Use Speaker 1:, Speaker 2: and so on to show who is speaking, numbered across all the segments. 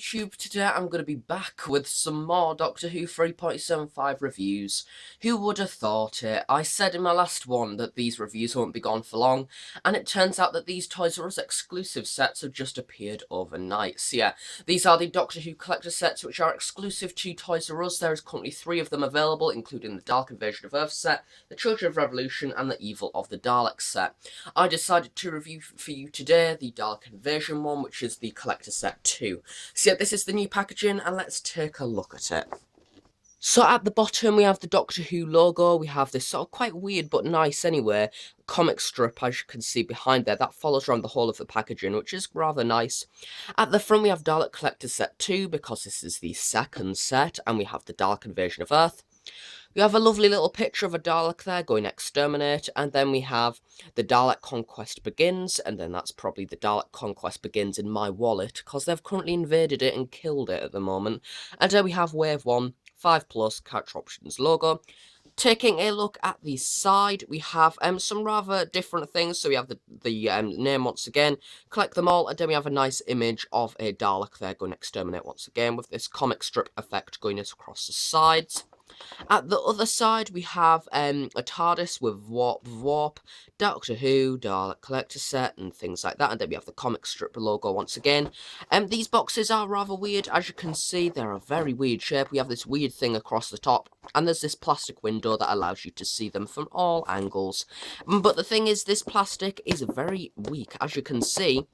Speaker 1: YouTube, today I'm going to be back with some more Doctor Who 3.75 reviews. Who would have thought it? I said in my last one that these reviews won't be gone for long, and it turns out that these Toys R Us exclusive sets have just appeared overnight. So yeah, these are the Doctor Who collector sets which are exclusive to Toys R Us. There is currently 3 of them available, including the Dalek Invasion of Earth set, the Children of Revolution, and the Evil of the Daleks set. I decided to review for you today the Dalek Invasion one, which is the collector set 2. So yeah, this is the new packaging, and let's take a look at it. So at the bottom we have the Doctor Who logo. We have this sort of quite weird but nice anyway comic strip, as you can see behind there, that follows around the whole of the packaging, which is rather nice. At the front we have Dalek Collector Set 2, because this is the second set, and we have the Dalek Invasion of Earth. We have a lovely little picture of a Dalek there going exterminate, and then we have the Dalek Conquest Begins, and then that's probably the Dalek Conquest Begins in my wallet, because they've currently invaded it and killed it at the moment. And then we have Wave 1, 5+, character options logo. Taking a look at the side, we have some rather different things. So we have the name once again, collect them all, and then we have a nice image of a Dalek there going exterminate once again, with this comic strip effect going across the sides. At the other side, we have a TARDIS with Warp, Doctor Who, Dalek Collector Set, and things like that. And then we have the comic strip logo once again. These boxes are rather weird. As you can see, they're a very weird shape. We have this weird thing across the top, and there's this plastic window that allows you to see them from all angles. But the thing is, this plastic is very weak. As you can see,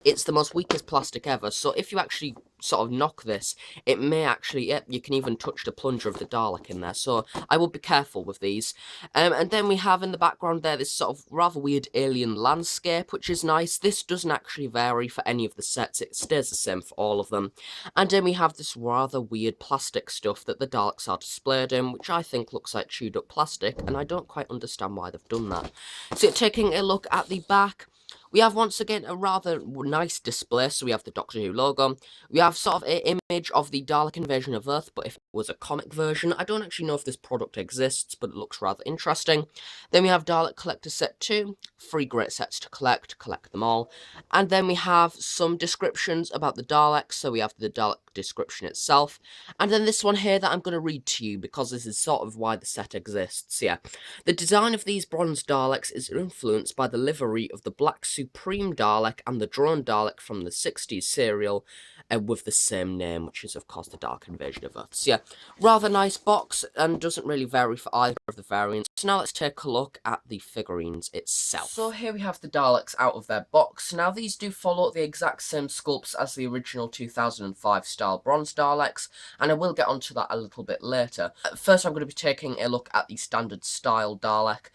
Speaker 1: it's the most weakest plastic ever, so if you actually sort of knock this, it may actually, yep, you can even touch the plunger of the Dalek in there, so I would be careful with these. And then we have in the background there this sort of rather weird alien landscape, which is nice. This doesn't actually vary for any of the sets, it stays the same for all of them. And then we have this rather weird plastic stuff that the Daleks are displayed in, which I think looks like chewed up plastic, and I don't quite understand why they've done that. So taking a look at the back, we have once again a rather nice display. So we have the Doctor Who logo. We have sort of an image of the Dalek Invasion of Earth, but if it was a comic version. I don't actually know if this product exists, but it looks rather interesting. Then we have Dalek Collector Set 2, 3 great sets to collect them all. And then we have some descriptions about the Daleks. So we have the Dalek description itself. And then this one here that I'm going to read to you, because this is sort of why the set exists. Yeah. The design of these bronze Daleks is influenced by the livery of the Black Supreme Dalek and the drone Dalek from the 60s serial with the same name, which is, of course, the Dalek Invasion of Earth. So, yeah, rather nice box, and doesn't really vary for either of the variants. So now let's take a look at the figurines itself. So here we have the Daleks out of their box. Now, these do follow the exact same sculpts as the original 2005 style bronze Daleks, and I will get onto that a little bit later. First, I'm going to be taking a look at the standard style Dalek.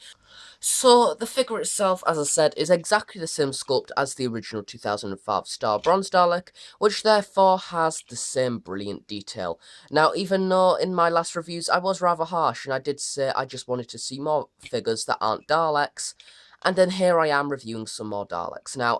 Speaker 1: So, the figure itself, as I said, is exactly the same sculpt as the original 2005 Star Bronze Dalek, which therefore has the same brilliant detail. Now, even though in my last reviews I was rather harsh, and I did say I just wanted to see more figures that aren't Daleks, and then here I am reviewing some more Daleks. Now,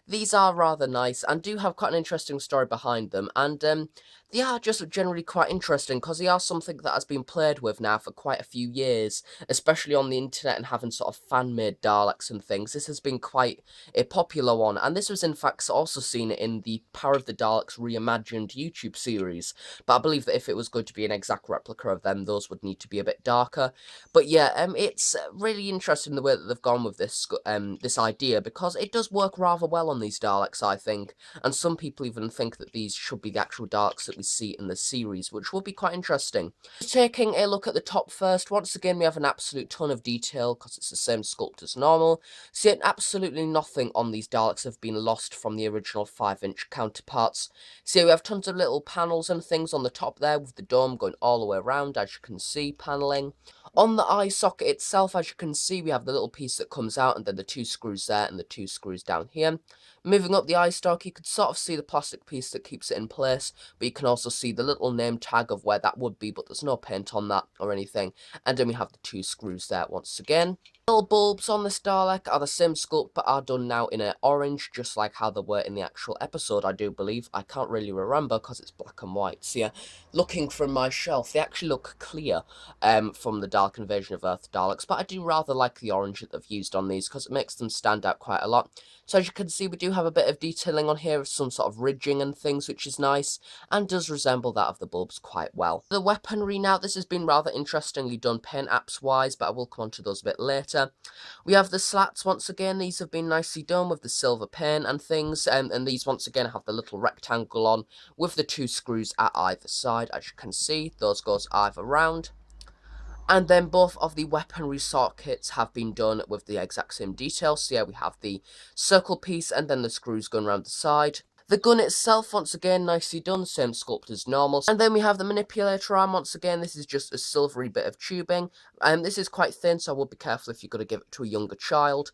Speaker 1: these are rather nice, and do have quite an interesting story behind them, and they are just generally quite interesting, because they are something that has been played with now for quite a few years, especially on the internet and having sort of fan-made Daleks and things. This has been quite a popular one, and this was in fact also seen in the Power of the Daleks Reimagined YouTube series, but I believe that if it was going to be an exact replica of them, those would need to be a bit darker. But yeah, it's really interesting the way that they've gone with this this idea, because it does work rather well on these Daleks, I think, and some people even think that these should be the actual Daleks that we see in the series, which will be quite interesting. Taking a look at the top first, once again we have an absolute ton of detail, because it's the same sculpt as normal. So yet absolutely nothing on these Daleks have been lost from the original 5-inch counterparts. So we have tons of little panels and things on the top there, with the dome going all the way around, as you can see, panelling. On the eye socket itself, as you can see, we have the little piece that comes out, and then the 2 screws there and the 2 screws down here. Moving up the eye stalk, you can sort of see the plastic piece that keeps it in place, but you can also see the little name tag of where that would be, but there's no paint on that or anything. And then we have the 2 screws there once again. Little bulbs on this Dalek are the same sculpt but are done now in an orange, just like how they were in the actual episode, I do believe. I can't really remember because it's black and white. So yeah, looking from my shelf, they actually look clear from the Dalek Invasion of Earth Daleks, but I do rather like the orange that they've used on these because it makes them stand out quite a lot. So as you can see, we do have a bit of detailing on here of some sort of ridging and things, which is nice, and does resemble that of the bulbs quite well. The weaponry now, this has been rather interestingly done paint apps wise, but I will come on to those a bit later. We have the slats once again. These have been nicely done with the silver paint and things, and these once again have the little rectangle on with the 2 screws at either side. As you can see, those goes either round. And then both of the weaponry sort kits have been done with the exact same details. So yeah, we have the circle piece and then the screws going around the side. The gun itself, once again, nicely done, same sculpt as normal. And then we have the manipulator arm, once again, this is just a silvery bit of tubing. This is quite thin, so I would be careful if you're going to give it to a younger child.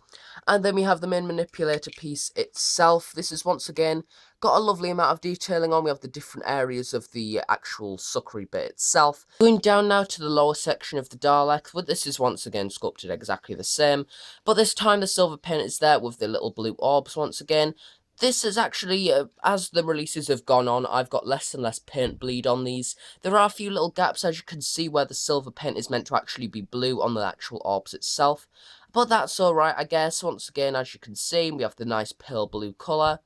Speaker 1: And then we have the main manipulator piece itself. This is, once again, got a lovely amount of detailing on. We have the different areas of the actual suckery bit itself. Going down now to the lower section of the Dalek, well, this is once again sculpted exactly the same. But this time the silver paint is there with the little blue orbs once again. This is actually, as the releases have gone on, I've got less and less paint bleed on these. There are a few little gaps, as you can see, where the silver paint is meant to actually be blue on the actual orbs itself. But that's alright, I guess. Once again, as you can see, we have the nice pale blue colour.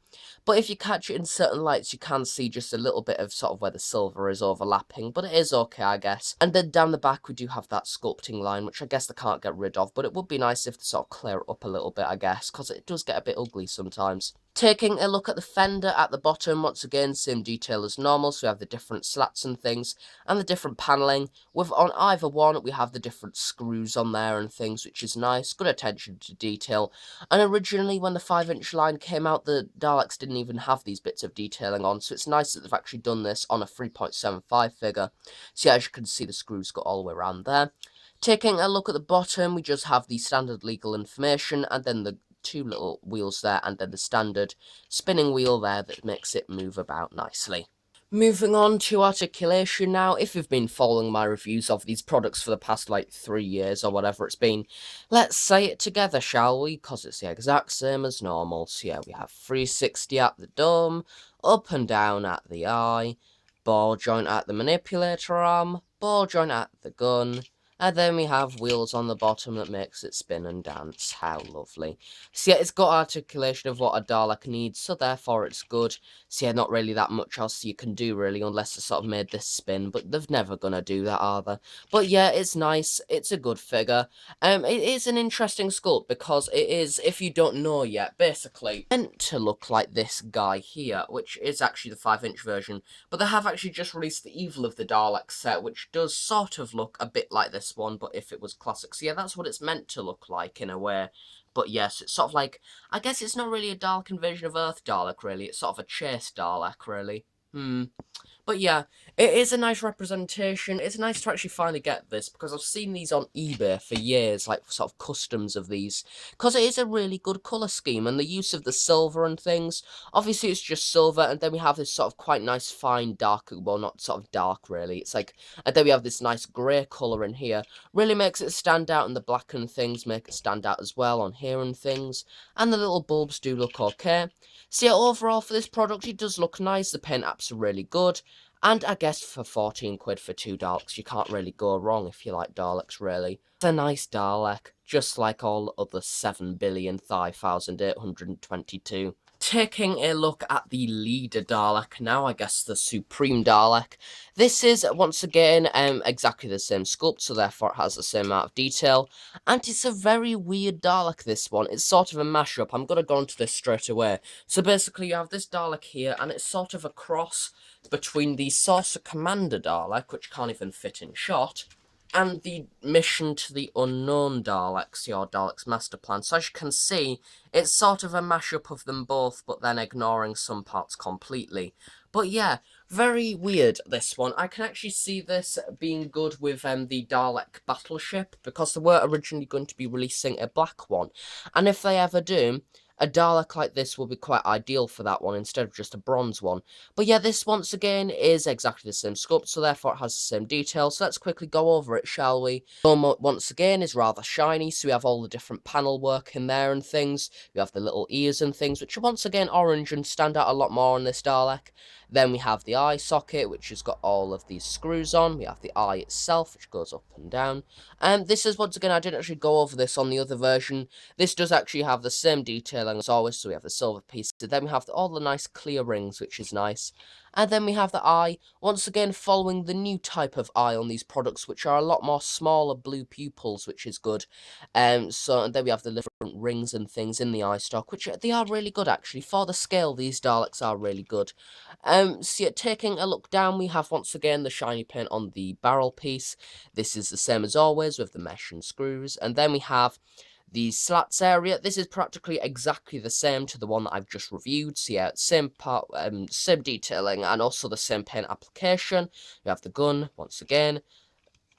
Speaker 1: But if you catch it in certain lights, you can see just a little bit of sort of where the silver is overlapping. But it is okay, I guess. And then down the back, we do have that sculpting line, which I guess they can't get rid of. But it would be nice if they sort of clear it up a little bit, I guess, because it does get a bit ugly sometimes. Taking a look at the fender at the bottom, once again, same detail as normal, so we have the different slats and things, and the different panelling. With on either one, we have the different screws on there and things, which is nice, good attention to detail. And originally, when the 5-inch line came out, the Daleks didn't even have these bits of detailing on, so it's nice that they've actually done this on a 3.75 figure. So yeah, as you can see, the screws go all the way around there. Taking a look at the bottom, we just have the standard legal information, and then the 2 little wheels there, and then the standard spinning wheel there that makes it move about nicely. Moving on to articulation now. If you've been following my reviews of these products for the past, like, 3 years or whatever it's been, let's say it together, shall we? Because it's the exact same as normal. So yeah, we have 360 at the dome, up and down at the eye, ball joint at the manipulator arm, ball joint at the gun, and then we have wheels on the bottom that makes it spin and dance. How lovely. So yeah, it's got articulation of what a Dalek needs, so therefore it's good. So yeah, not really that much else you can do, really, unless they sort of made this spin, but they've never gonna do that, are they? But yeah, it's nice. It's a good figure. It is an interesting sculpt, because it is, if you don't know yet, basically meant to look like this guy here, which is actually the 5-inch version, but they have actually just released the Evil of the Dalek set, which does sort of look a bit like this one, but if it was classic. So yeah, that's what it's meant to look like in a way. But yes, it's sort of like, I guess it's not really a Dalek Invasion of Earth Dalek, really. It's sort of a chase Dalek, really. But yeah, it is a nice representation. It's nice to actually finally get this, because I've seen these on eBay for years, like sort of customs of these, because it is a really good colour scheme, and the use of the silver and things. Obviously it's just silver, and then we have this sort of quite nice fine dark, well, not sort of dark really, it's like, and then we have this nice grey colour in here. Really makes it stand out, and the black and things make it stand out as well on here and things, and the little bulbs do look okay. So yeah, overall for this product, it does look nice. The paint apps are really good. And I guess for 14 quid for 2 Daleks, you can't really go wrong if you like Daleks, really. It's a nice Dalek, just like all the other 7,005,822. Taking a look at the leader Dalek now, I guess the Supreme Dalek. This is, once again, exactly the same sculpt, so therefore it has the same amount of detail. And it's a very weird Dalek, this one. It's sort of a mashup. I'm going to go into this straight away. So basically you have this Dalek here, and it's sort of a cross between the Saucer Commander Dalek, which can't even fit in shot, and the Mission to the Unknown Daleks, your Dalek's Master Plan. So as you can see, it's sort of a mashup of them both, but then ignoring some parts completely. But yeah, very weird, this one. I can actually see this being good with the Dalek Battleship, because they were originally going to be releasing a black one. And if they ever do, a Dalek like this will be quite ideal for that one instead of just a bronze one. But yeah, this once again is exactly the same sculpt, so therefore it has the same details. So let's quickly go over it, shall we? Once again is rather shiny, so we have all the different panel work in there and things. We have the little ears and things, which are once again orange and stand out a lot more on this Dalek. Then we have the eye socket, which has got all of these screws on. We have the eye itself, which goes up and down. And this is, once again, I didn't actually go over this on the other version. This does actually have the same detailing as always, so we have the silver piece. Then we have all the nice clear rings, which is nice. And then we have the eye, once again following the new type of eye on these products, which are a lot more smaller blue pupils, which is good. And then we have the different rings and things in the eye stock, which they are really good actually. For the scale, these Daleks are really good. So yeah, taking a look down, we have once again the shiny paint on the barrel piece. This is the same as always with the mesh and screws. And then we have the slats area. This is practically exactly the same to the one that I've just reviewed. So yeah, same part, same detailing, and also the same paint application. You have the gun, once again.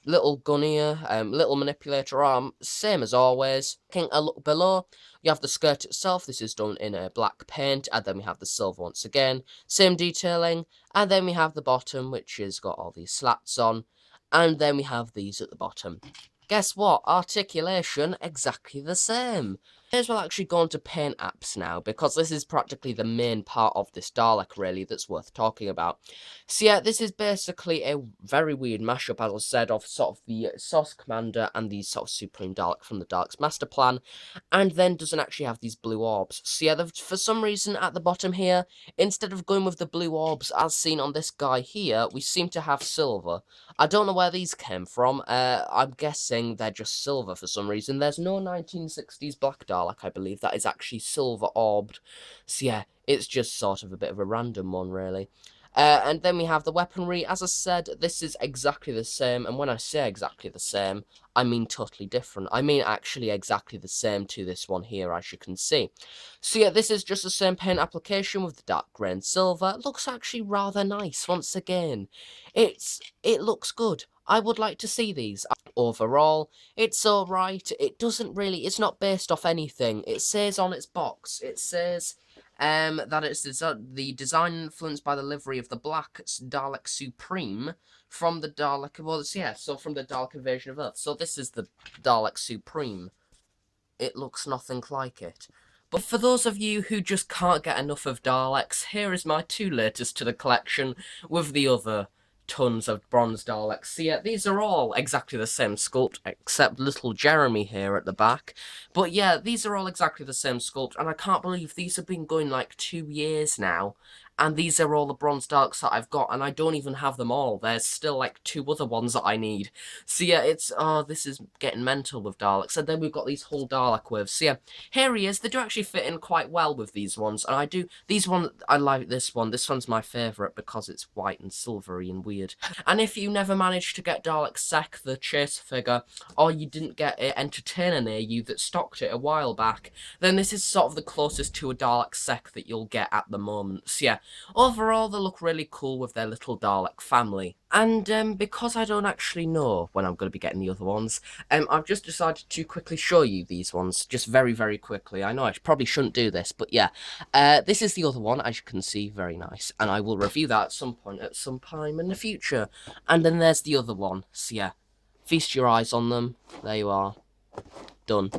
Speaker 1: Little gun here, little manipulator arm, same as always. Taking a look below, you have the skirt itself. This is done in a black paint, and then we have the silver once again. Same detailing, and then we have the bottom, which has got all these slats on, and then we have these at the bottom. Guess what? Articulation, exactly the same. Here's we'll actually go on to paint apps now, because this is practically the main part of this Dalek, really, that's worth talking about. So yeah, this is basically a very weird mashup, as I said, of sort of the Source Commander and the sort of Supreme Dalek from the Dalek's Master Plan, and then doesn't actually have these blue orbs. So yeah, for some reason at the bottom here, instead of going with the blue orbs as seen on this guy here, we seem to have silver. I don't know where these came from. I'm guessing they're just silver for some reason. There's no 1960s Black Dalek, I believe, that is actually silver orbed. So yeah, it's just sort of a bit of a random one, really. And then we have the weaponry. As I said, this is exactly the same, and when I say exactly the same, I mean totally different. I mean actually exactly the same to this one here, as you can see. So yeah, this is just the same paint application with the dark grey and silver. It looks actually rather nice, once again. It looks good. I would like to see these. Overall, it's alright. It doesn't really, it's not based off anything. It says on its box, it says that it's the design influenced by the livery of the Black Dalek Supreme from the Dalek, well, yeah, so from the Dalek Invasion of Earth. So this is the Dalek Supreme. It looks nothing like it. But for those of you who just can't get enough of Daleks, here is my 2 latest to the collection with the other tons of bronze Daleks. So yeah, these are all exactly the same sculpt, except little Jeremy here at the back. But yeah, these are all exactly the same sculpt, and I can't believe these have been going like 2 years now. And these are all the bronze Daleks that I've got, and I don't even have them all. There's still like 2 other ones that I need. So yeah, this is getting mental with Daleks. And then we've got these whole Dalek waves. So yeah, here he is. They do actually fit in quite well with these ones. And I like this one. This one's my favourite because it's white and silvery and weird. And if you never managed to get Dalek Sec, the chase figure, or you didn't get an entertainer near you that stocked it a while back, then this is sort of the closest to a Dalek Sec that you'll get at the moment. So yeah, overall they look really cool with their little Dalek family. And because I don't actually know when I'm going to be getting the other ones, I've just decided to quickly show you these ones, just very, very quickly. I know I probably shouldn't do this, but yeah. This is the other one, as you can see, very nice. And I will review that at some point, at some time in the future. And then there's the other one, so yeah. Feast your eyes on them. There you are. Done.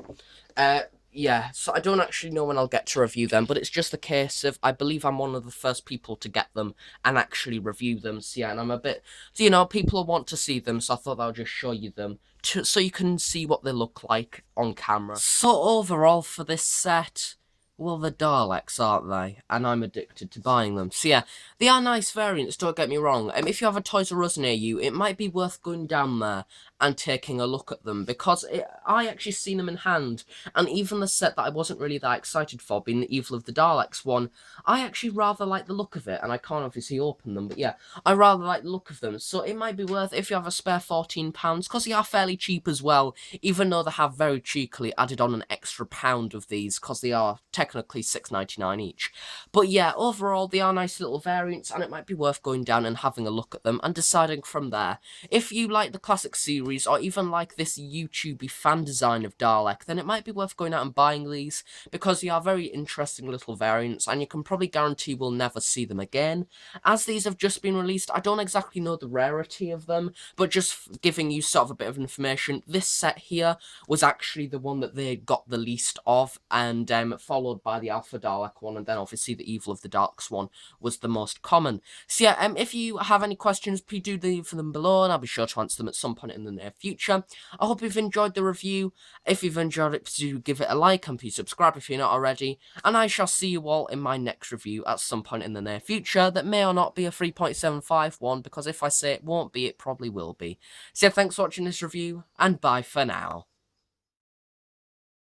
Speaker 1: Yeah, so I don't actually know when I'll get to review them, but it's just a case of, I believe I'm one of the first people to get them and actually review them, so yeah, and I'm a bit, so, you know, people want to see them, so I thought I'll just show you them, so you can see what they look like on camera. So overall for this set, well, they're Daleks, aren't they? And I'm addicted to buying them. So yeah, they are nice variants, don't get me wrong. If you have a Toys R Us near you, it might be worth going down there and taking a look at them, because I actually seen them in hand, and even the set that I wasn't really that excited for, being the Evil of the Daleks one, I actually rather like the look of it, and I can't obviously open them, but yeah, I rather like the look of them, so it might be worth, if you have a spare £14, because they are fairly cheap as well, even though they have very cheekily added on an extra £1 of these, because they are technically technically $6.99 each. But yeah, overall, they are nice little variants, and it might be worth going down and having a look at them and deciding from there. If you like the classic series, or even like this YouTubey fan design of Dalek, then it might be worth going out and buying these, because they are very interesting little variants, and you can probably guarantee we'll never see them again. As these have just been released, I don't exactly know the rarity of them, but just giving you sort of a bit of information, this set here was actually the one that they got the least of, and followed by the Alpha Dalek one, and then obviously the Evil of the Daleks one was the most common. So yeah, if you have any questions, please do leave them below, and I'll be sure to answer them at some point in the near future. I hope you've enjoyed the review. If you've enjoyed it, please do give it a like, and please subscribe if you're not already, and I shall see you all in my next review at some point in the near future that may or not be a 3.75 one, because if I say it won't be, it probably will be. So yeah, thanks for watching this review, and bye for now.